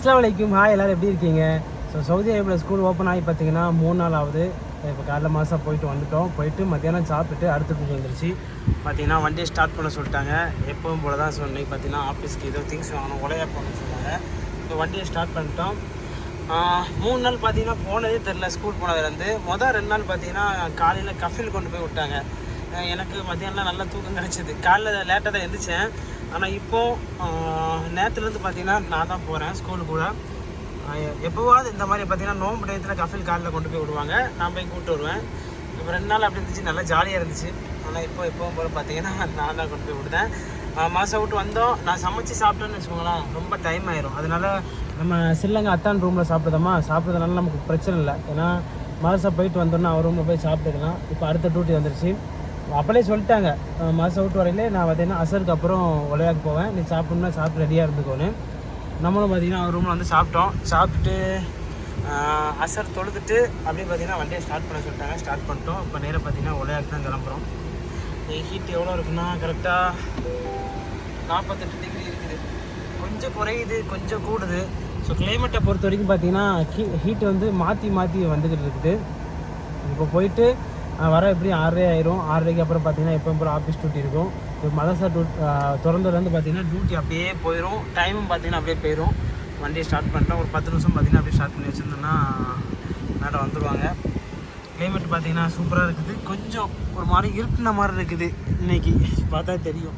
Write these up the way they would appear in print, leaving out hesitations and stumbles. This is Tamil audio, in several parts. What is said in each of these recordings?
அஸ்ஸலாமு அலைக்கும். ஹாய், எல்லோரும் எப்படி இருக்கீங்க? ஸோ சவுதி அரேபியாவில் ஸ்கூல் ஓப்பன் ஆகி பார்த்தீங்கன்னா 3 நாள் ஆகுது. இப்போ காலைல மாதம் போயிட்டு மத்தியானம் சாப்பிட்டுட்டு அடுத்த டூட்டி வந்துருச்சு. பார்த்தீங்கன்னா வண்டியை ஸ்டார்ட் பண்ண சொல்லிட்டாங்க. எப்பவும் போல தான் சொன்னேன். பார்த்தீங்கன்னா ஆஃபீஸ்க்கு ஏதோ திங்ஸ் வாங்கணும், உலையா போகணும்னு சொன்னாங்க. ஸோ வண்டியை ஸ்டார்ட் பண்ணிட்டோம். 3 நாள் பார்த்தீங்கன்னா போனதே தெரில. ஸ்கூல் போனதுலேருந்து 2 நாள் பார்த்தீங்கன்னா காலையில் கஃபில் கொண்டு போய் விட்டாங்க. எனக்கு மத்தியானம் நல்லா தூக்கம் கிடச்சிது. காலைல லேட்டாக தான் எழுந்திரிச்சேன். ஆனால் இப்போது நேற்றுலேருந்து பார்த்தீங்கன்னா நான் தான் போகிறேன் ஸ்கூலுக்கு கூட. எப்போவாது இந்த மாதிரி பார்த்தீங்கன்னா நோம்பு டயத்தில் கஃபில் காலில் கொண்டு போய் விடுவாங்க, நான் போய் கூப்பிட்டு வருவேன். இப்போ 2 நாள் அப்படி இருந்துச்சு, நல்லா ஜாலியாக இருந்துச்சு. ஆனால் எப்போவும் போல் பார்த்தீங்கன்னா நான் தான் கொண்டு போய் விடுதேன். மாதம் விட்டு வந்தோம். நான் சமைச்சு சாப்பிட்டேன்னு வச்சுக்கோங்களேன், ரொம்ப டைம் ஆயிரும். அதனால் நம்ம சில்லங்க அத்தான் ரூமில் சாப்பிட்றதுனால நமக்கு பிரச்சனை இல்லை. ஏன்னா மாதம் போயிட்டு வந்தோன்னா அவர் ரூமில் போய் சாப்பிட்டுக்கலாம். இப்போ அடுத்த டியூட்டி வந்துருச்சு. அப்போலே சொல்லிட்டாங்க, மாதம் விட்டு வரையிலே நான் பார்த்தீங்கன்னா அசருக்கு அப்புறம் உலையாக்கு போவேன், நீ சாப்பிட்ணுன்னா சாப்பிட்டு ரெடியாக இருந்துக்கோன்னு. நம்மளும் பார்த்தீங்கன்னா அவர் ரூமில் வந்து சாப்பிட்டுட்டு அசர் தொழுதுட்டு அப்படியே பார்த்தீங்கன்னா வண்டியை ஸ்டார்ட் பண்ண சொல்லிட்டாங்க. ஸ்டார்ட் பண்ணிட்டோம். இப்போ நேராக பார்த்தீங்கன்னா உலையாக்கு தான் கிளம்புறோம். ஹீட் எவ்வளோ இருக்குன்னா கரெக்டாக 48 டிகிரி இருக்குது. கொஞ்சம் குறையுது, கொஞ்சம் கூடுது. ஸோ கிளைமேட்டை பொறுத்த வரைக்கும் பார்த்தீங்கன்னா ஹீட் வந்து மாற்றி வந்துக்கிட்டு இருக்குது. இப்போ போயிட்டு வர எப்படியும் 6:30 ஆயிரும். 6:30க்கு அப்புறம் பார்த்தீங்கன்னா எப்போ போகிற ஆஃபீஸ் டியூட்டி இருக்கும். இப்போ மதரசா திறந்ததுலேருந்து பார்த்தீங்கன்னா டியூட்டி அப்படியே போயிடும். டைமும் பார்த்தீங்கன்னா அப்படியே போயிடும். வண்டியை ஸ்டார்ட் பண்ணிட்டோம். ஒரு 10 நிமிஷம் பார்த்தீங்கன்னா அப்படியே ஸ்டார்ட் பண்ணி வச்சுருந்தோன்னா மேடம் வந்துடுவாங்க. கிளைமேட் பார்த்தீங்கன்னா சூப்பராக இருக்குது. கொஞ்சம் ஒரு மாதிரி இருட்டின மாதிரி இருக்குது. இன்றைக்கி பார்த்தா தெரியும்.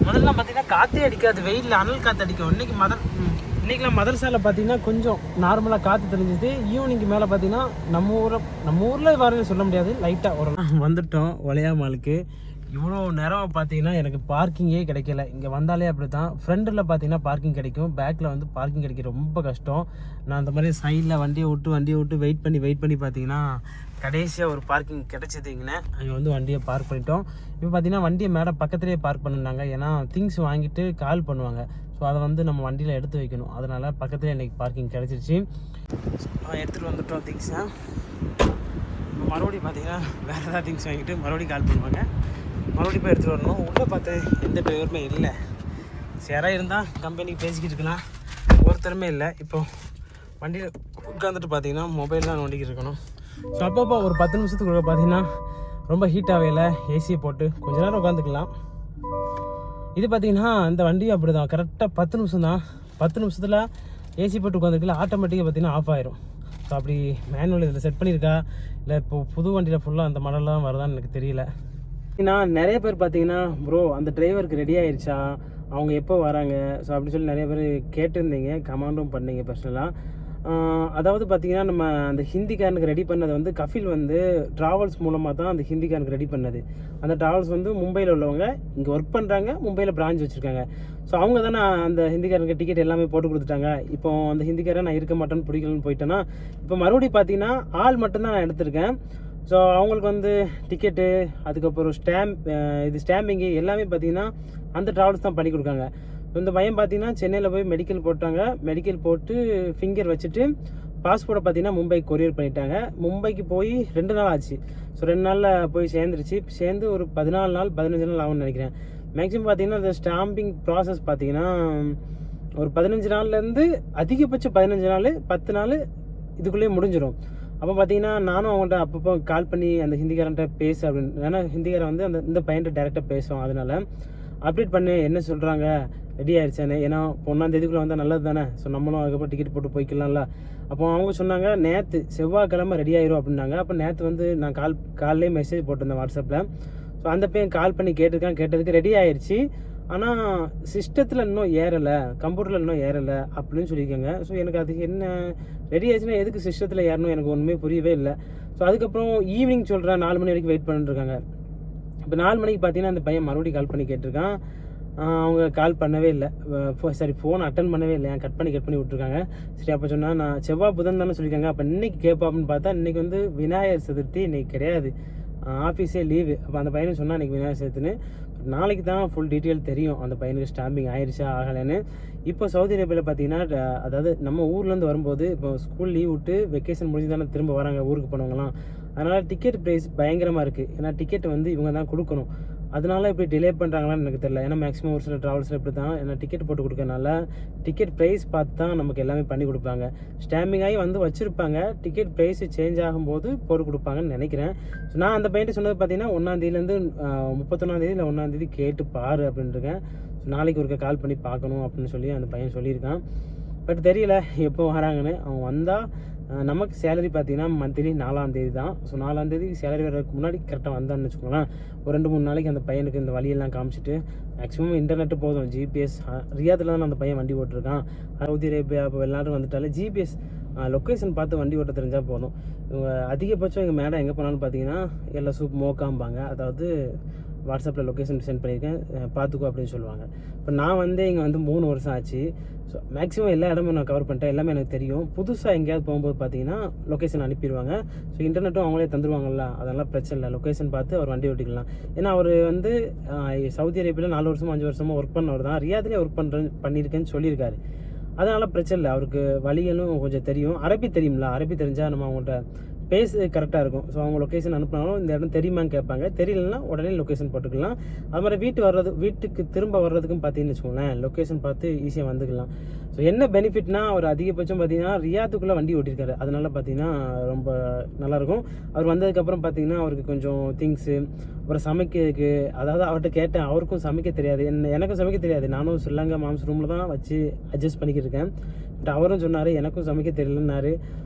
முதல்ல பார்த்தீங்கன்னா காற்றே அடிக்காது, வெயிலில் அனல் காற்று அடிக்கும். இன்றைக்கெலாம் மதரசாவில் பார்த்தீங்கன்னா கொஞ்சம் நார்மலாக காற்று தெரிஞ்சுது. ஈவினிங்க்கு மேலே பார்த்தீங்கன்னா நம்ம ஊரில் வரன்னு சொல்ல முடியாது, லைட்டாக ஒரு வந்துட்டோம் ஒலையா மாலுக்கு. இவ்வளோ நேரம் பார்த்தீங்கன்னா எனக்கு பார்க்கிங்கே கிடைக்கல. இங்கே வந்தாலே அப்படி தான். ஃப்ரண்டில் பார்த்தீங்கன்னா பார்க்கிங் கிடைக்கும், பேக்கில் வந்து பார்க்கிங் கிடைக்க ரொம்ப கஷ்டம். நான் அந்த மாதிரி சைடில் வண்டியை விட்டு வெயிட் பண்ணி பார்த்தீங்கன்னா கடைசியாக ஒரு பார்க்கிங் கிடச்சிதுங்கண்ணே. அங்கே வந்து வண்டியை பார்க் பண்ணிட்டோம். இப்போ பார்த்தீங்கன்னா வண்டியை மேடம் பக்கத்துலேயே பார்க் பண்ணிருந்தாங்க. ஏன்னா திங்ஸ் வாங்கிட்டு கால் பண்ணுவாங்க. ஸோ அதை வந்து நம்ம வண்டியில் எடுத்து வைக்கணும். அதனால் பக்கத்துலேயே இன்றைக்கி பார்க்கிங் கிடச்சிருச்சு. எடுத்துகிட்டு வந்துட்டோம் திங்ஸை. மறுபடியும் பார்த்தீங்கன்னா வேறு ஏதாவது திங்ஸ் வாங்கிட்டு மறுபடியும் கால் பண்ணுவாங்க. மறுபடியும் போய் எடுத்துகிட்டு வரணும். உள்ளே பார்த்து எந்த டிரைவருமே இல்லை. சேராக இருந்தால் கம்பெனிக்கு பேசிக்கிட்டு இருக்கலாம், ஒருத்தருமே இல்லை. இப்போ வண்டியில் உட்காந்துட்டு பார்த்தீங்கன்னா மொபைல் தான் நோண்டிக்கிட்டு இருக்கணும். ஸோ அப்பப்போ ஒரு 10 நிமிஷத்துக்குள்ள பார்த்தீங்கன்னா ரொம்ப ஹீட்டாகவே இல்லை, ஏசியை போட்டு கொஞ்ச நேரம் உட்காந்துக்கலாம். இது பார்த்தீங்கன்னா இந்த வண்டியும் அப்படி தான். கரெக்டாக 10 நிமிஷம் தான். 10 நிமிஷத்தில் ஏசி போட்டு உட்காந்துருக்கல, ஆட்டோமேட்டிக்காக பார்த்தீங்கன்னா ஆஃப் ஆயிரும். ஸோ அப்படி மேனுவல் இதில் செட் பண்ணியிருக்கா இல்லை இப்போ புது வண்டியில் ஃபுல்லாக அந்த மாடல்லாம் வருதான்னு எனக்கு தெரியல. நான் நிறைய பேர் பார்த்தீங்கன்னா ப்ரோ அந்த டிரைவருக்கு ரெடி ஆயிடுச்சா, அவங்க எப்போ வராங்க, ஸோ அப்படின்னு சொல்லி நிறைய பேர் கேட்டிருந்தீங்க, கமெண்டும் பண்ணீங்க பர்சனலாக. அதாவது பார்த்தீங்கன்னா நம்ம அந்த ஹிந்திக்காரனுக்கு ரெடி பண்ணது வந்து கஃபில் வந்து ட்ராவல்ஸ் மூலமாக தான் அந்த ஹிந்திக்காரனுக்கு ரெடி பண்ணது. அந்த ட்ராவல்ஸ் வந்து மும்பையில் உள்ளவங்க இங்கே ஒர்க் பண்ணுறாங்க, மும்பையில் பிரான்ச் வச்சுருக்காங்க. ஸோ அவங்க தானே அந்த ஹிந்திக்காரனுக்கு டிக்கெட் எல்லாமே போட்டு கொடுத்துட்டாங்க. இப்போ அந்த ஹிந்திக்காரன் நான் இருக்க மாட்டேன்னு பிடிக்கலன்னு போயிட்டேன்னா இப்போ மறுபடியும் பார்த்தீங்கன்னா ஆள் மட்டும்தான் நான் எடுத்திருக்கேன். ஸோ அவங்களுக்கு வந்து டிக்கெட்டு, அதுக்கப்புறம் ஸ்டாம்பிங்கு எல்லாமே பார்த்தீங்கன்னா அந்த ட்ராவல்ஸ் தான் பண்ணி கொடுக்காங்க. இந்த பையன் பார்த்தீங்கன்னா சென்னையில் போய் மெடிக்கல் போட்டாங்க. மெடிக்கல் போட்டு ஃபிங்கர் வச்சுட்டு பாஸ்போர்ட்டை பார்த்தீங்கன்னா மும்பைக்கு கொரியர் பண்ணிட்டாங்க. மும்பைக்கு போய் 2 நாள் ஆச்சு. ஸோ 2 நாளில் போய் சேர்ந்து ஒரு 14 நாள் 15 நாள் ஆகும்னு நினைக்கிறேன். மேக்ஸிமம் பார்த்தீங்கன்னா அந்த ஸ்டாம்பிங் ப்ராசஸ் பார்த்தீங்கன்னா ஒரு 15 நாள்லேருந்து அதிகபட்சம் 15 நாள் 10 நாள் இதுக்குள்ளேயே முடிஞ்சிடும். அப்போ பார்த்தீங்கன்னா நானும் அவங்கள்ட்ட அப்பப்போ கால் பண்ணி அந்த ஹிந்திக்காரன்ட்ட பேசு அப்படின்னு. ஏன்னா ஹிந்திக்காரன் வந்து இந்த பையன்ட்ட டேரெக்டாக பேசுவோம். அதனால் அப்டேட் பண்ணி என்ன சொல்கிறாங்க, ரெடி ஆயிடுச்சானே. ஏன்னா 1ஆம் தேதிக்குள்ளே வந்தால் நல்லது தானே. ஸோ நம்மளும் அதுக்கப்புறம் டிக்கெட் போட்டு போய்க்கலாம்ல. அப்போ அவங்க சொன்னாங்க நேற்று செவ்வாய்க்கிழமை ரெடி ஆயிரும் அப்படின்னாங்க. அப்போ நேற்று வந்து நான் காலையிலே மெசேஜ் போட்டிருந்தேன் வாட்ஸ்அப்பில். ஸோ அந்த பையன் கால் பண்ணி கேட்டதுக்கு ரெடி ஆயிடுச்சு, ஆனால் சிஸ்டத்தில் இன்னும் ஏறலை, கம்ப்யூட்டரில் இன்னும் ஏறலை அப்படின்னு சொல்லியிருக்காங்க. ஸோ எனக்கு அது என்ன ரெடி ஆயிடுச்சுன்னா எதுக்கு சிஸ்டத்தில் ஏறணும் எனக்கு ஒன்றுமே புரியவே இல்லை. ஸோ அதுக்கப்புறம் ஈவினிங் சொல்கிறேன் 4 மணி வரைக்கும் வெயிட் பண்ணிட்டுருக்காங்க. இப்போ 4 மணிக்கு பார்த்தீங்கன்னா அந்த பையன் மறுபடியும் கால் பண்ணி கேட்டிருக்கான். அவங்க கால் பண்ணவே இல்லை, ஃபோன் அட்டன் பண்ணவே இல்லை, கட் பண்ணி விட்டுருக்காங்க. சரி அப்போ சொன்னால் நான் செவ்வாய் புதன் தானே சொல்லியிருக்காங்க, அப்போ இன்றைக்கி கேட்பாப்புன்னு பார்த்தா இன்றைக்கி வந்து விநாயகர் சதுர்த்தி, இன்றைக்கி கிடையாது, ஆஃபீஸே லீவு. அப்போ அந்த பையனுக்கு சொன்னால் இன்றைக்கி விநாயகர் சதுர்த்தின்னு. நாளைக்கு தான் ஃபுல் டீட்டெயில் தெரியும் அந்த பையனுக்கு ஸ்டாம்பிங் ஆயிடுச்சா ஆகலைன்னு. இப்போ சவுதி அரேபியாவில் பார்த்தீங்கன்னா அதாவது நம்ம ஊர்லேருந்து வரும்போது இப்போ ஸ்கூல் லீவ் விட்டு வெக்கேஷன் முடிஞ்சு தானே திரும்ப வராங்க ஊருக்கு போனவங்களாம். அதனால் டிக்கெட் ப்ரைஸ் பயங்கரமாக இருக்குது. ஏன்னா டிக்கெட் வந்து இவங்க தான் கொடுக்கணும். அதனால இப்படி டிலே பண்ணுறாங்களான்னு எனக்கு தெரியல. ஏன்னா மேக்ஸிமம் ஒரு சில ட்ராவல்ஸில் இப்படி தான், ஏன்னா டிக்கெட் போட்டு கொடுக்கறனால டிக்கெட் ப்ரைஸ் பார்த்து தான் நமக்கு எல்லாமே பண்ணி கொடுப்பாங்க. ஸ்டாம்பிங் ஆகி வந்து வச்சுருப்பாங்க, டிக்கெட் ப்ரைஸ் சேஞ்ச் ஆகும்போது போட்டு கொடுப்பாங்கன்னு நினைக்கிறேன். ஸோ நான் அந்த பையன்ட்டு சொன்னது பார்த்தீங்கன்னா 1ஆந்தேதியிலேருந்து 31ஆந்தேதி இல்லை 1ஆந்தேதி கேட்டு பாரு அப்படின்ட்டுருக்கேன். ஸோ நாளைக்கு ஒருக்க கால் பண்ணி பார்க்கணும் அப்படின்னு சொல்லி அந்த பையன் சொல்லியிருக்கான். பட் தெரியல எப்போ வராங்கன்னு. அவங்க வந்தால் நமக்கு சேலரி பார்த்தீங்கன்னா மந்த்லி 4ஆந்தேதி தான். ஸோ 4ஆந்தேதி சேலரி வர்றதுக்கு முன்னாடி கரெக்டாக வந்தான்னு வச்சுக்கோங்களேன். ஒரு 2-3 நாளைக்கு அந்த பையனுக்கு இந்த வழியெல்லாம் காமிச்சிட்டு, மேக்ஸிமம் இன்டர்நெட்டு போதும், ஜிபிஎஸ் ரியாத்தில் தான் அந்த பையன் வண்டி ஓட்டிருக்கான். சவுதி அரேபியா இப்போ வெளிநாடு வந்துட்டாலே ஜிபிஎஸ் லொக்கேஷன் பார்த்து வண்டி ஓட்ட தெரிஞ்சால் போதும். இவங்க அதிகபட்சம் எங்கள் மேடம் எங்கே போனாலும் பார்த்தீங்கன்னா எல்லாம் சூப் மோக்காம்பாங்க, அதாவது வாட்ஸ்அப்பில் லொக்கேஷன் சென்ட் பண்ணியிருக்கேன் பார்த்துக்கோ அப்படின்னு சொல்லுவாங்க. இப்போ நான் வந்து இங்கே வந்து 3 வருஷம் ஆச்சு. ஸோ மேக்ஸிமம் எல்லா இடமும் நான் கவர் பண்ணிட்டேன், எல்லாமே எனக்கு தெரியும். புதுசாக எங்கேயாவது போகும்போது பார்த்தீங்கன்னா லொக்கேஷன் அனுப்பிடுவாங்க. ஸோ இன்டர்நெட்டும் அவங்களே தந்துடுவாங்கல்ல, அதெல்லாம் பிரச்சனை இல்லை. லொக்கேஷன் பார்த்து அவர் வண்டி ஓட்டிக்கலாம். ஏன்னா அவர் வந்து சவுதி அரேபியாவில் 4 வருஷமோ 5 வருஷமோ ஒர்க் பண்ணவர் தான், ரியாத்லேயே ஒர்க் பண்ணியிருக்கேன்னு சொல்லியிருக்காரு. அதனால் பிரச்சனை இல்லை, அவருக்கு வழிகளும் கொஞ்சம் தெரியும். அரபி தெரியும்ல, அரபி தெரிஞ்சால் நம்ம அவங்கள்ட்ட பேச கரெக்டாக இருக்கும். ஸோ அவங்க லொக்கேஷன் அனுப்பினாலும் இந்த இடம் தெரியுமான்னு கேட்பாங்க, தெரியலன்னா உடனே லொக்கேஷன் போட்டுக்கலாம். அது மாதிரி வீட்டுக்கு திரும்ப வர்றதுக்கும் பார்த்தீங்கன்னு வச்சுக்கோங்களேன், லொக்கேஷன் பார்த்து ஈஸியாக வந்துக்கலாம். ஸோ என்ன பெனிஃபிட்னா, அவர் அதிகபட்சம் பார்த்தீங்கன்னா ரியாத்துக்குள்ளே வண்டி ஓட்டியிருக்காரு. அதனால பார்த்தீங்கன்னா ரொம்ப நல்லாயிருக்கும். அவர் வந்ததுக்கப்புறம் பார்த்தீங்கன்னா அவருக்கு கொஞ்சம் திங்ஸு, அப்புறம் சமைக்கிறதுக்கு, அதாவது அவர்கிட்ட கேட்டேன், அவருக்கும் சமைக்க தெரியாது, எனக்கும் சமைக்க தெரியாது. நானும் ஸ்ரீலங்கா மாம்ஸ் ரூமில் தான் வச்சு அட்ஜஸ்ட் பண்ணிக்கிட்டு இருக்கேன். பட் அவரும் சொன்னார் எனக்கும் சமைக்க தெரியலன்னாரு.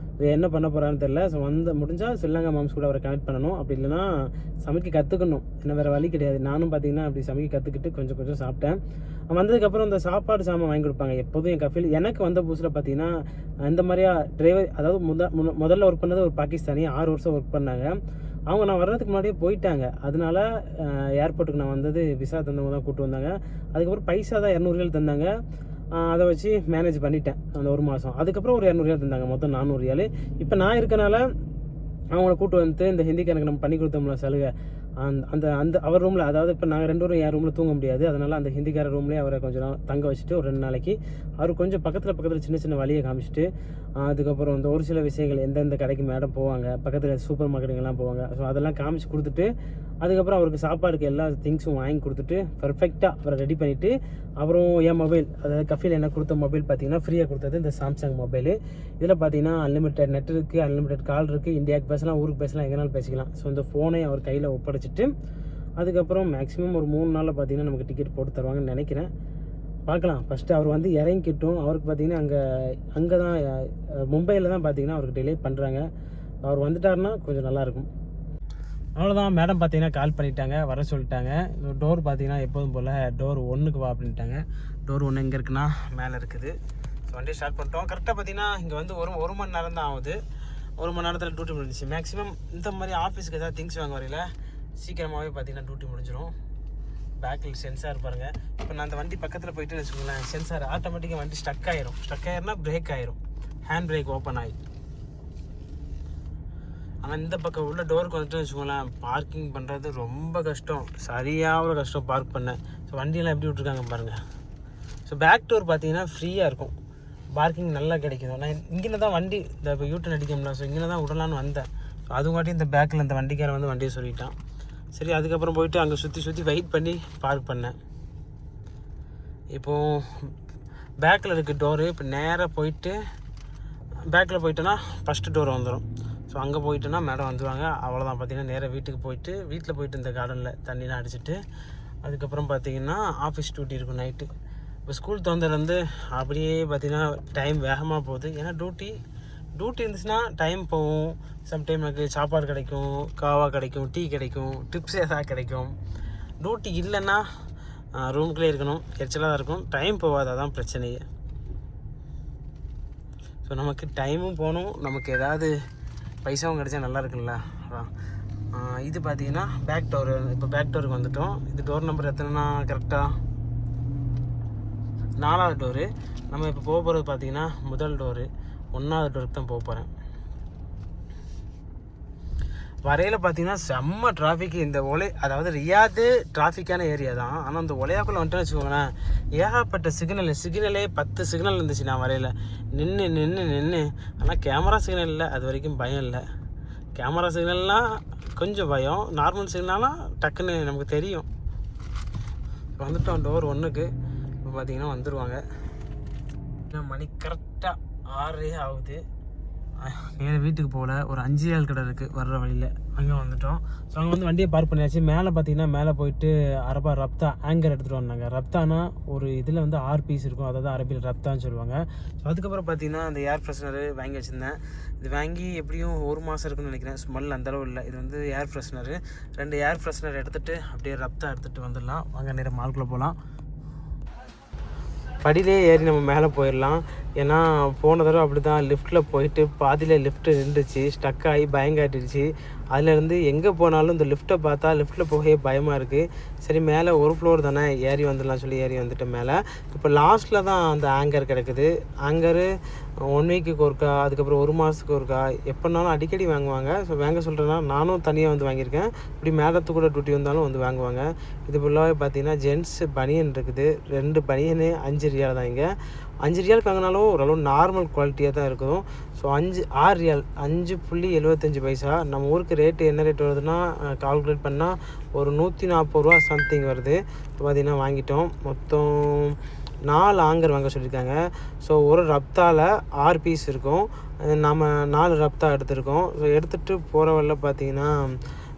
என்ன பண்ண போகிறான்னு தெரில. ஸோ முடிஞ்சால் ஸ்ரீலங்கா மாம்ஸ் கூட அவரை கனெக்ட் பண்ணணும், அப்படி இல்லைனா சமைக்க கற்றுக்கணும். என்ன வேறு வழி கிடையாது. நானும் பார்த்தீங்கன்னா அப்படி சமைக்க கற்றுக்கிட்டு கொஞ்சம் சாப்பிட்டேன். வந்ததுக்கப்புறம் இந்த சாப்பாடு சாமான் வாங்கி கொடுப்பாங்க எப்போதும் என் கஃபீல். எனக்கு வந்த புதுசில் பார்த்தீங்கன்னா இந்த மாதிரியா டிரைவர், அதாவது முதல்ல ஒர்க் பண்ணது ஒரு பாகிஸ்தானி, 6 வருஷம் ஒர்க் பண்ணாங்க. அவங்க நான் வர்றதுக்கு முன்னாடியே போயிட்டாங்க. அதனால ஏர்போர்ட்டுக்கு நான் வந்தது விசா தந்தவங்க தான் கூப்பிட்டு வந்தாங்க. அதுக்கப்புறம் பைசா தான் 200 ரியால் தந்தாங்க. அதை வச்சு மேனேஜ் பண்ணிட்டேன் அந்த 1 மாதம். அதுக்கப்புறம் ஒரு 200 ரியால் தந்தாங்க, மொத்தம் 400 ரியால். இப்போ நான் இருக்கனால அவங்கள கூப்பிட்டு வந்து இந்த ஹிந்திக்காரனுக்கு நம்ம பண்ணி கொடுத்தோம்ல சலுகை, அந்த அவர் ரூமில், அதாவது இப்போ நாங்கள் 2 பேரும் என் ரூமில் தூங்க முடியாது, அதனால் அந்த ஹிந்திக்கார ரூம்லேயே அவரை கொஞ்சம் நாள் தங்க வச்சுட்டு ஒரு 2 நாளைக்கு அவர் கொஞ்சம் பக்கத்தில் சின்ன வழியை காமிச்சிட்டு, அதுக்கப்புறம் வந்து ஒரு சில விஷயங்கள் எந்தெந்த கடைக்கு மேடம் போவாங்க, பக்கத்தில் சூப்பர் மார்க்கெட்டுங்கெல்லாம் போவாங்க. ஸோ அதெல்லாம் காமிச்சு கொடுத்துட்டு, அதுக்கப்புறம் அவருக்கு சாப்பாடுக்கு எல்லா திங்ஸும் வாங்கி கொடுத்துட்டு பர்ஃபெக்டாக அவரை ரெடி பண்ணிவிட்டு, அப்புறம் என் மொபைல், அதாவது கஃபீல் என்ன கொடுத்த மொபைல் பார்த்தீங்கன்னா ஃப்ரீயாக கொடுத்தது இந்த சாம்சங் மொபைலு. இதில் பார்த்தீங்கன்னா அன்லிமிட்டட் நெட் இருக்குது, அன்லிமிட்டட் கால் இருக்குது, இந்தியாவுக்கு பேசலாம், ஊருக்கு பேசலாம், எங்கேனாலும் பேசிக்கலாம். ஸோ இந்த ஃபோனை அவர் கையில் ஒப்படைச்சிட்டு அதுக்கப்புறம் மேக்ஸிமம் ஒரு 3 நாளில் பார்த்தீங்கன்னா நமக்கு டிக்கெட் போட்டு தருவாங்கன்னு நினைக்கிறேன். பார்க்கலாம். ஃபஸ்ட்டு அவர் வந்து இறங்கிக்கிட்டும். அவருக்கு பார்த்தீங்கன்னா அங்கே தான் மும்பையில் தான் பார்த்தீங்கன்னா அவருக்கு டிலே பண்ணுறாங்க. அவர் வந்துட்டாருன்னா கொஞ்சம் நல்லாயிருக்கும். அவ்வளோதான். மேடம் பார்த்தீங்கன்னா கால் பண்ணிட்டாங்க, வர சொல்லிட்டாங்க. டோர் பார்த்தீங்கன்னா எப்போதும் போல் டோர் 1க்கு வா அப்படின்ட்டாங்க. டோர் 1 எங்கே இருக்குன்னா மேலே இருக்குது. ஸோ வண்டியை ஸ்டார்ட் பண்ணிட்டோம். கரெக்டாக பார்த்தீங்கன்னா இங்கே வந்து ஒரு மணி நேரம் தான் ஆகுது. 1 மணி நேரத்தில் டியூட்டி முடிஞ்சிச்சு. மேக்ஸிமம் இந்த மாதிரி ஆஃபீஸுக்கு ஏதாவது திங்ஸ் வாங்க வரையில் சீக்கிரமாகவே பார்த்தீங்கன்னா டியூட்டி முடிஞ்சிடும். பேக்கில் சென்சார் பாருங்கள். இப்போ நான் அந்த வண்டி பக்கத்தில் போயிட்டு வச்சுக்கோங்களேன், சென்சார் ஆட்டோமேட்டிக்காக வண்டி ஸ்டக் ஆயிரும்னா பிரேக் ஆயிரும், ஹேண்ட் பிரேக் ஓப்பன் ஆகி. ஆனால் இந்த பக்கம் உள்ள டோருக்கு வந்துட்டு வச்சுக்கோங்களேன், பார்க்கிங் பண்ணுறது ரொம்ப கஷ்டம், சரியாக கஷ்டம் பார்க் பண்ண. ஸோ வண்டியெல்லாம் எப்படி விட்ருக்காங்க பாருங்கள். ஸோ பேக் டோர் பார்த்தீங்கன்னா ஃப்ரீயாக இருக்கும், பார்க்கிங் நல்லா கிடைக்கும். நான் இங்கே தான் வண்டி இந்த இப்போ யூட்டன் அடிக்கணும்ல, ஸோ இங்கே தான் விடலான்னு வந்தேன். ஸோ அதுங்காட்டி இந்த பேக்கில் இந்த வண்டிக்காரன் வந்து வண்டியை சொல்லிட்டான். சரி, அதுக்கப்புறம் போயிட்டு அங்கே சுற்றி வெயிட் பண்ணி பார்க் பண்ணேன். இப்போது பேக்கில் இருக்குது டோரு. இப்போ நேராக போயிட்டு பேக்கில் போயிட்டோன்னா ஃபஸ்ட்டு டோர் வந்துடும். ஸோ அங்கே போயிட்டோன்னா மேடம் வந்துடுவாங்க. அவ்வளோதான். பார்த்திங்கன்னா நேராக வீட்டுக்கு போயிட்டு வீட்டில் போயிட்டு இந்த கார்டனில் தண்ணிலாம் அடிச்சுட்டு அதுக்கப்புறம் பார்த்திங்கன்னா ஆஃபீஸ் டியூட்டி இருக்கும் நைட்டு. இப்போ ஸ்கூல் திறந்ததுலேருந்து அப்படியே பார்த்திங்கன்னா டைம் வேகமாக போகுது. ஏன்னா டியூட்டி இருந்துச்சுன்னா டைம் போகும். சம்டைம் எனக்கு சாப்பாடு கிடைக்கும், காவா கிடைக்கும், டீ கிடைக்கும், டிப்ஸ் ஏதாவது கிடைக்கும். டியூட்டி இல்லைன்னா ரூமுக்குள்ளே இருக்கணும், எரிச்சலாக தான் இருக்கும், டைம் போகாது. அதான் பிரச்சனையே. ஸோ நமக்கு டைமும் போகணும், நமக்கு ஏதாவது பைசாவும் கிடைச்சா நல்லா இருக்குல்ல. அதான் இது பார்த்தீங்கன்னா பேக் டோரு. இப்போ பேக் டோருக்கு வந்துட்டோம். இது டோர் நம்பர் எத்தனைனா கரெக்டாக 4வது டோரு. நம்ம இப்போ போக போகிறது பார்த்தீங்கன்னா முதல் டோரு, 1வது டோருக்கு தான் போக போகிறேன். வரையில் பார்த்தீங்கன்னா செம்ம டிராஃபிக். இந்த அதாவது ரியாது டிராஃபிக்கான ஏரியா தான். ஆனால் அந்த ஒலையாக்குள்ளே வந்துட்டேன்னு வச்சுக்கோங்களேன், ஏகப்பட்ட சிக்னலே 10 சிக்னல் இருந்துச்சு. நான் வரையில் நின்று ஆனால் கேமரா சிக்னல் இல்லை, அது வரைக்கும் பயம் இல்லை. கேமரா சிக்னல்னால் கொஞ்சம் பயம், நார்மல் சிக்னல்னால் டக்குன்னு நமக்கு தெரியும் வந்துட்டோம் டோர் 1க்கு. இப்போ பார்த்தீங்கன்னா வந்துடுவாங்க. மணி கரெக்டாக 6 ஆகுது. நேரம் வீட்டுக்கு போகல. ஒரு 5 ஆள் கடை இருக்குது வர்ற வழியில், அங்கே வந்துட்டோம். ஸோ அங்கே வந்து வண்டியை பார்க் பண்ணியாச்சு. மேலே பார்த்தீங்கன்னா மேலே போயிட்டு அரபா ரப்தா ஆங்கர் எடுத்துகிட்டு வந்தாங்க. ரப்தானா ஒரு இதில் வந்து 6 பீஸ் இருக்கும், அதாவது அரபியில் ரப்தான்னு சொல்லுவாங்க. ஸோ அதுக்கப்புறம் பார்த்தீங்கன்னா அந்த ஏர் ஃப்ரெஷ்னரு வாங்கி வச்சுருந்தேன். இது வாங்கி எப்படியும் 1 மாதம் இருக்குன்னு நினைக்கிறேன். ஸ்மெல் அந்தளவு இல்லை. இது வந்து ஏர் ஃப்ரெஷ்னரு. 2 ஏர் ஃப்ரெஷ்னர் எடுத்துகிட்டு அப்படியே ரப்தா எடுத்துகிட்டு வந்துடலாம். வாங்க நேரம் மால்குள்ளே போகலாம். படியிலே ஏறி நம்ம மேலே போயிடலாம். ஏன்னா போன தடவை அப்படி தான் லிஃப்ட்டில் போயிட்டு பாதியில் லிஃப்ட்டு நின்றுச்சு, ஸ்டக் ஆகி பயங்காட்டிடுச்சு. அதுலேருந்து எங்கே போனாலும் இந்த லிஃப்ட்டை பார்த்தா லிஃப்ட்டில் போகவே பயமாக இருக்குது. சரி மேலே ஒரு ஃப்ளோர் தானே ஏறி வந்துடலாம் சொல்லி ஏறி வந்துட்டேன் மேலே. இப்போ லாஸ்ட்டில் தான் அந்த ஆங்கர் கிடக்குது. ஆங்கரு 1 வீக்குக்கு ஒருக்கா, அதுக்கப்புறம் 1 மாதத்துக்கு ஒருக்கா, எப்போனாலும் அடிக்கடி வாங்குவாங்க. ஸோ வாங்க சொல்கிறேன்னா நானும் தனியாக வந்து வாங்கியிருக்கேன். இப்படி மேலத்து கூட டியூட்டி வந்தாலும் வந்து வாங்குவாங்க. இது ஃபுல்லாகவே பார்த்தீங்கன்னா ஜென்ஸ் பனியன் இருக்குது. 2 பனியனு 5 ரியால் தான். இங்கே 5 ரியாலுக்கு வாங்கினாலும் ஓரளவு நார்மல் குவாலிட்டியாக தான் இருக்கும். ஸோ 6 ரியால் 5.75 பைசா. நம்ம ஊருக்கு ரேட்டு என்ன ரேட் வருதுன்னா கால்குலேட் பண்ணால் ஒரு 140 ரூபா சம்திங் வருது. இப்போ பார்த்திங்கன்னா வாங்கிட்டோம். மொத்தம் 4 ஆங்கர் வாங்க சொல்லியிருக்காங்க. ஸோ ஒரு ரப்தாவில் 6 பீஸ் இருக்கும். நம்ம 4 ரப்தா எடுத்திருக்கோம். ஸோ எடுத்துகிட்டு போகிற வழில பார்த்திங்கன்னா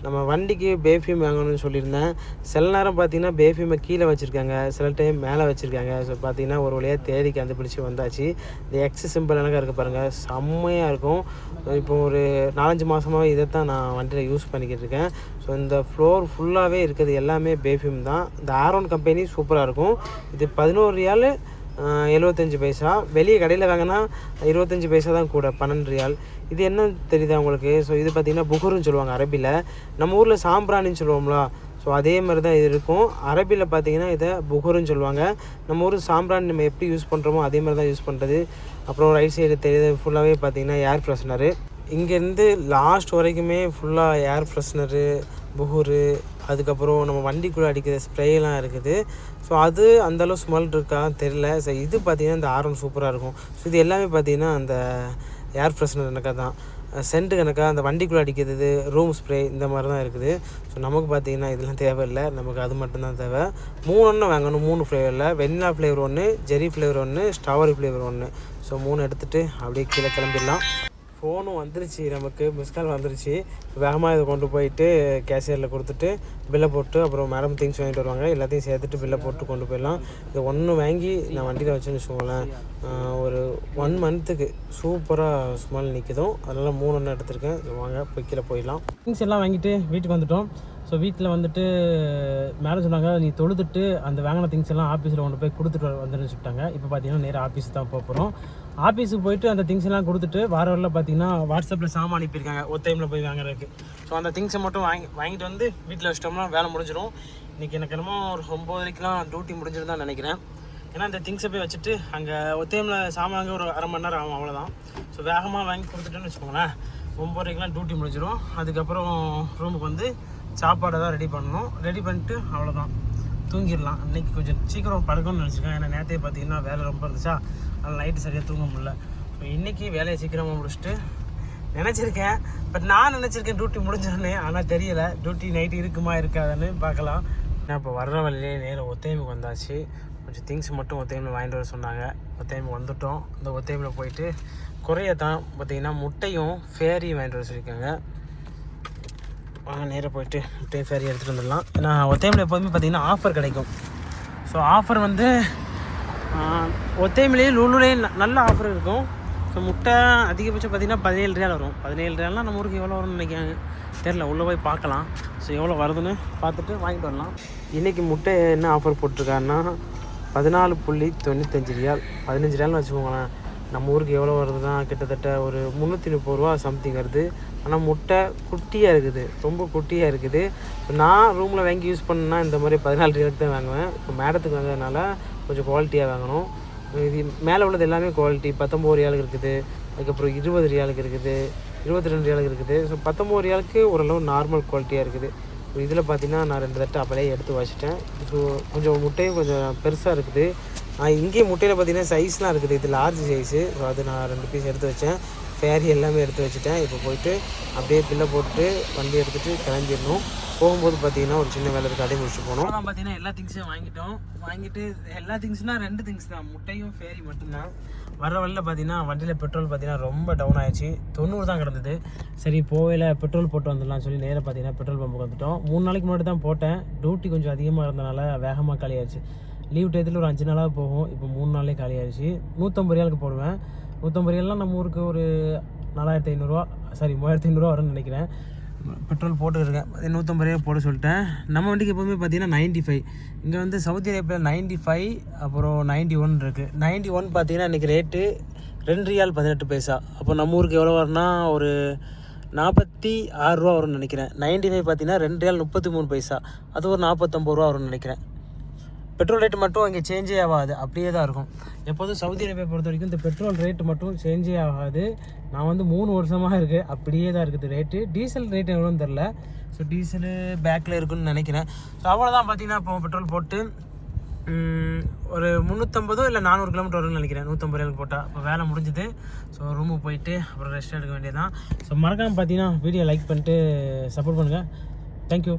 நம்ம வண்டிக்கு பேஃபியூம் வாங்கணும்னு சொல்லியிருந்தேன். சில நேரம் பார்த்திங்கன்னா பேஃபியூமை கீழே வச்சுருக்காங்க, சில டைம் மேலே வச்சுருக்காங்க. ஸோ பார்த்திங்கன்னா ஒரு வழியாக தேடி கண்டுபிடிச்சி வந்தாச்சு. இந்த எக்ஸ் சிம்பிள் எனக்கு இருக்குது பாருங்கள், செம்மையாக இருக்கும். இப்போ ஒரு 4-5 மாதமாக இதை தான் நான் வண்டியில் யூஸ் பண்ணிக்கிட்டு இருக்கேன். ஸோ இந்த ஃப்ளோர் ஃபுல்லாகவே இருக்குது எல்லாமே பேஃபியூம் தான். இந்த ஆரோன் கம்பெனி சூப்பராக இருக்கும். இது 11 ரியால் 75 பைசா. வெளியே கடையில் வாங்கினா 25 பைசா தான் கூட, 12 ரியால். இது என்ன தெரியுதா உங்களுக்கு? ஸோ இது பார்த்திங்கன்னா புகருன்னு சொல்லுவாங்க அரபியில். நம்ம ஊரில் சாம்பிராணின்னு சொல்லுவோம்ல, ஸோ அதே மாதிரி தான் இது இருக்கும். அரபியில் பார்த்திங்கன்னா இதை புகருன்னு சொல்லுவாங்க. நம்ம ஊர் சாம்பிராணி நம்ம எப்படி யூஸ் பண்ணுறோமோ அதே மாதிரி தான் யூஸ் பண்ணுறது. அப்புறம் ரைட் சைடு தெரியுது ஃபுல்லாகவே பார்த்திங்கன்னா ஏர் ஃப்ரெஷ்னரு. இங்கேருந்து லாஸ்ட் வரைக்குமே ஃபுல்லாக ஏர் ஃப்ரெஷ்னரு, புகரு, அதுக்கப்புறம் நம்ம வண்டிக்குள்ளே அடிக்கிற ஸ்ப்ரேலாம் இருக்குது. ஸோ அது அந்தளவு ஸ்மெல் இருக்கா தெரியல. ஸோ இது பார்த்திங்கன்னா இந்த ஆரோன் சூப்பராக இருக்கும். ஸோ இது எல்லாமே பார்த்திங்கன்னா அந்த ஏர் ஃப்ரெஷ்னர் கணக்காக தான், சென்ட்டு கணக்காக அந்த வண்டிக்குள்ளே அடிக்கிறது, ரூம் ஸ்ப்ரே இந்த மாதிரி தான் இருக்குது. ஸோ நமக்கு பார்த்திங்கன்னா இதெல்லாம் தேவையில்லை, நமக்கு அது மட்டும்தான் தேவை. 3 வாங்கணும், 3 ஃப்ளேவரில். வெண்ணிலா ஃப்ளேவர் 1, ஜெரி ஃப்ளேவர் 1, ஸ்ட்ராபெரி ஃப்ளேவர் 1. ஸோ 3 எடுத்துகிட்டு அப்படியே கீழே கிளம்பிடலாம். ஃபோனும் வந்துருச்சு, நமக்கு மிஸ்கால் வந்துருச்சு. வேகமாக இதை கொண்டு போயிட்டு கேஷியரில் கொடுத்துட்டு பில்லை போட்டு, அப்புறம் மேடம் திங்ஸ் வாங்கிட்டு வருவாங்க, எல்லாத்தையும் சேர்த்துட்டு பில்லை போட்டு கொண்டு போயிடலாம். இது 1 வாங்கி நான் வண்டியில் வச்சுன்னு வச்சுக்கோங்களேன், ஒரு 1 மந்த்துக்கு சூப்பராக ஸ்மெல் நிற்குதும். அதனால் 3 எடுத்திருக்கேன். வாங்க போய் கீழே போயிடலாம். திங்ஸ் எல்லாம் வாங்கிட்டு வீட்டுக்கு வந்துவிட்டோம். ஸோ வீட்டில் வந்துட்டு மேலே சொன்னாங்க, நீ தொழுதுட்டு அந்த வாங்கின திங்ஸ் எல்லாம் ஆஃபீஸில் கொண்டு போய் கொடுத்துட்டு வந்துடுன்னு சொல்லிட்டாங்க. இப்போ பார்த்தீங்கன்னா நேராக ஆஃபீஸ் தான் போகிறோம். ஆஃபீஸுக்கு போயிட்டு அந்த திங்ஸ் எல்லாம் கொடுத்துட்டு வார வரல பார்த்தீங்கன்னா வாட்ஸ்அப்பில் சாமான் அனுப்பியிருக்காங்க ஒரு டைமில் போய் வாங்குறதுக்கு. ஸோ அந்த திங்ஸை மட்டும் வாங்கிட்டு வந்து வீட்டில் வச்சிட்டோம்னா வேலை முடிஞ்சிடும். இன்றைக்கி எனக்கு என்னமோ ஒரு 9:30க்கெலாம் டியூட்டி முடிஞ்சிருந்தான் நினைக்கிறேன். ஏன்னா இந்த திங்ஸை போய் வச்சுட்டு அங்கே ஒரு டைமில் சாமான் வாங்க ஒரு அரை மணி நேரம் ஆகும், அவ்வளோதான். ஸோ வேகமாக வாங்கி கொடுத்துட்டோன்னு வச்சுக்கோங்களேன், 9:30க்கெலாம் டியூட்டி முடிஞ்சிடும். அதுக்கப்புறம் ரூமுக்கு வந்து சாப்பாடை தான் ரெடி பண்ணணும். ரெடி பண்ணிட்டு அவ்வளோதான், தூங்கிடலாம். இன்றைக்கி கொஞ்சம் சீக்கிரம் படுக்கணும்னு நினச்சிருக்கேன். ஏன்னா நேற்றே பார்த்தீங்கன்னா வேலை ரொம்ப இருந்துச்சா, அதனால் நைட்டு சரியாக தூங்க முடியல. ஸோ இன்றைக்கி வேலையை சீக்கிரமாக முடிச்சுட்டு நினச்சிருக்கேன். பட் நான் நினச்சிருக்கேன் டியூட்டி முடிஞ்சோடனே, ஆனால் தெரியலை டியூட்டி நைட்டு இருக்குமா இருக்காதுன்னு பார்க்கலாம். ஏன்னா இப்போ வர்ற வழியிலே நேரம் ஒத்தையமுக்கு வந்தாச்சு. கொஞ்சம் திங்ஸ் மட்டும் ஒத்தையமில் வாங்கிட்டு வர சொன்னாங்க. ஒத்தையமுக்கு வந்துவிட்டோம். இந்த ஒத்தையமில் போயிட்டு குறைய தான் பார்த்திங்கன்னா முட்டையும் ஃபேரியும் வாங்கிட்டு வர சொல்லியிருக்காங்க. நேராக போயிட்டு முட்டையும் ஃபேரி எடுத்துகிட்டு வந்துடலாம். ஏன்னா ஒத்தையமில் எப்போதுமே பார்த்திங்கன்னா ஆஃபர் கிடைக்கும். ஸோ ஆஃபர் வந்து ஒத்தையமிலேயே லூலுலேயே நல்ல ஆஃபர் இருக்கும். ஸோ முட்டை அதிகபட்சம் பார்த்திங்கன்னா 17 ரியால் வரும். 17 ரியால்னால் நம்ம ஊருக்கு எவ்வளோ வரும்னு நினைக்கிறாங்க தெரில, உள்ளே போய் பார்க்கலாம். ஸோ எவ்வளோ வருதுன்னு பார்த்துட்டு வாங்கிட்டு வரலாம். இன்றைக்கி முட்டை என்ன ஆஃபர் போட்டிருக்காருன்னா 14.95 ரியால், 15 ரியால்னு வச்சுக்கோங்களேன். நம்ம ஊருக்கு எவ்வளோ வருதுன்னா கிட்டத்தட்ட ஒரு 330 ரூபா சம்திங் வருது. ஆனால் முட்டை குட்டியாக இருக்குது, ரொம்ப குட்டியாக இருக்குது. நான் ரூமில் வாங்கி யூஸ் பண்ணேன்னா இந்த மாதிரி 14 ரியாலுக்கு தான் வாங்குவேன். இப்போ மேடத்துக்கு வாங்குறதுனால கொஞ்சம் குவாலிட்டியாக வாங்கணும். இது மேலே உள்ளது எல்லாமே குவாலிட்டி. 19 ரியாலுக்கு இருக்குது, அதுக்கப்புறம் 20 ரியாலுக்கு இருக்குது, 22 ரியாலுக்கு இருக்குது. ஸோ 19 ரியாலுக்கு ஓரளவு நார்மல் குவாலிட்டியாக இருக்குது. இதில் பார்த்திங்கன்னா நான் 2 தட்டை அப்படியே எடுத்து வச்சுட்டேன். இப்போ கொஞ்சம் முட்டையும் கொஞ்சம் பெருசாக இருக்குது. இங்கேயும் முட்டையில் பார்த்திங்கன்னா சைஸ்லாம் இருக்குது. இது லார்ஜ் சைஸு. ஸோ அது நான் 2 பீஸ் எடுத்து வச்சேன். ஃபேரி எல்லாமே எடுத்து வச்சுட்டேன். இப்போ போயிட்டு அப்படியே பில்லை போட்டு வண்டி எடுத்துகிட்டு கிளம்பிடணும். போகும்போது பார்த்தீங்கன்னா ஒரு சின்ன வேலை இருக்குது, அடி முடிச்சுட்டு போனோம். அதான் பார்த்தீங்கன்னா எல்லா திங்ஸையும் வாங்கிட்டு எல்லா திங்ஸ்னால் 2 திங்ஸ் தான், முட்டையும் ஃபேரி மட்டும்தான். வர வழியில் பார்த்தீங்கன்னா வண்டியில் பெட்ரோல் பார்த்தீங்கன்னா ரொம்ப டவுன் ஆயிடுச்சு, 90 தான் கிடந்தது. சரி போவையில் பெட்ரோல் போட்டு வந்துடலாம் சொல்லி நேராக பார்த்தீங்கன்னா பெட்ரோல் பம்புக்கு வந்துட்டோம். 3 நாளைக்கு முன்னாடி தான் போட்டேன், டியூட்டி கொஞ்சம் அதிகமாக இருந்தனால வேகமாக காலி ஆயிடுச்சு. லீவ் டயத்தில் ஒரு 5 நாளாக போகும், இப்போ 3 நாளே காலி ஆயிடுச்சு. 150 ரியாலுக்கு போடுவேன். 150 ரியால்லாம் நம்ம ஊருக்கு ஒரு 4500 சாரி 3500 வரும்னு நினைக்கிறேன். பெட்ரோல் போட்டுருக்கேன், 150 ரூபா போட சொல்லிட்டேன். நம்ம வண்டிக்கு எப்போவுமே பார்த்தீங்கன்னா 95, இங்கே வந்து சவுதி அரேபியாவில் 95, அப்புறம் 91 இருக்குது. 91 பார்த்தீங்கன்னா இன்றைக்கி ரேட்டு 2 ரியால் 18 பைசா. அப்போ நம்ம ஊருக்கு எவ்வளோ வரும்னா ஒரு 46 ரூபா வரும்னு நினைக்கிறேன். 95 பார்த்தீங்கன்னா 2 ரியால் 33 பைசா, அது ஒரு 49 ரூபா வரும்னு நினைக்கிறேன். பெட்ரோல் ரேட்டு மட்டும் இங்கே சேஞ்சே ஆகாது, அப்படியே தான் இருக்கும். எப்போதும் சவுதி அரேபியா பொறுத்த வரைக்கும் இந்த பெட்ரோல் ரேட்டு மட்டும் சேஞ்சே ஆகாது. நான் வந்து 3 வருஷமாக இருக்குது, அப்படியே தான் இருக்குது ரேட்டு. டீசல் ரேட்டு எவ்வளோன்னு தெரில. ஸோ டீசலு பேக்கில் இருக்குன்னு நினைக்கிறேன். ஸோ அவ்வளோதான் பார்த்தீங்கன்னா இப்போ பெட்ரோல் போட்டு ஒரு 350 இல்லை 400 கிலோமீட்டர் வரும்னு நினைக்கிறேன். 150 ரூபாய்க்கு போட்டால் இப்போ வேலை முடிஞ்சுது. ஸோ ரூமுக்கு போயிட்டு அப்புறம் ரெஸ்ட் எடுக்க வேண்டியதான். ஸோ மறக்காமல் பார்த்தீங்கன்னா வீடியோ லைக் பண்ணிட்டு சப்போர்ட் பண்ணுங்கள். தேங்க்யூ.